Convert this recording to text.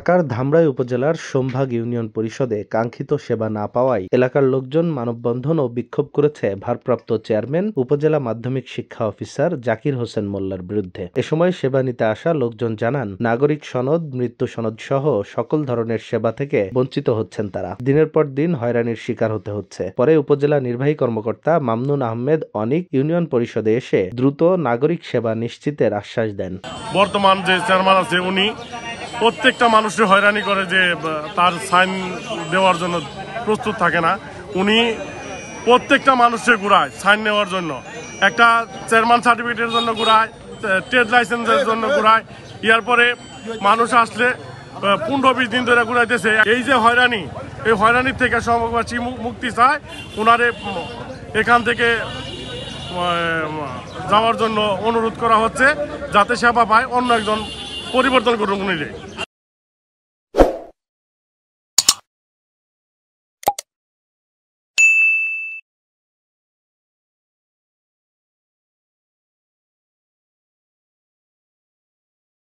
ঢাকার ধামরাই উপজেলার সোমভাগ ইউনিয়ন পরিষদে কাঙ্ক্ষিত সেবা না পাওয়ায় এলাকার লোকজন মানববন্ধন ও বিক্ষোভ করেছে ভারপ্রাপ্ত চেয়ারম্যান উপজেলা মাধ্যমিক শিক্ষা অফিসার জাকির হোসেন মোল্লার বিরুদ্ধে। এ সময় সেবা নিতে আসা লোকজন জানান, নাগরিক সনদ, মৃত্যু সনদ সহ সকল ধরনের সেবা থেকে বঞ্চিত হচ্ছেন তারা। দিনের পর দিন হয়রানির শিকার হতে হচ্ছে। পরে উপজেলা নির্বাহী কর্মকর্তা মামনুন আহমেদ অনিক ইউনিয়ন পরিষদে এসে দ্রুত নাগরিক সেবা নিশ্চিতের আশ্বাস দেন। বর্তমান যে চেয়ারম্যান আছে উনি প্রত্যেকটা মানুষের হয়রানি করে, যে তার সাইন দেওয়ার জন্য প্রস্তুত থাকে না। উনি প্রত্যেকটা মানুষের ঘুরায় সাইন নেওয়ার জন্য, একটা চেয়ারম্যান সার্টিফিকেটের জন্য ঘুরায়, ট্রেড লাইসেন্সের জন্য ঘুরায়। ইয়ার পরে মানুষ আসলে 15-20 দিন ধরে ঘুরাইতেছে। এই যে হয়রানি, এই হয়রানির থেকে সমবাসী মুক্তি চায়। ওনারে এখান থেকে যাওয়ার জন্য অনুরোধ করা হচ্ছে, যাতে সেবা পায় অন্য একজন পরিবর্তন করুন উনি।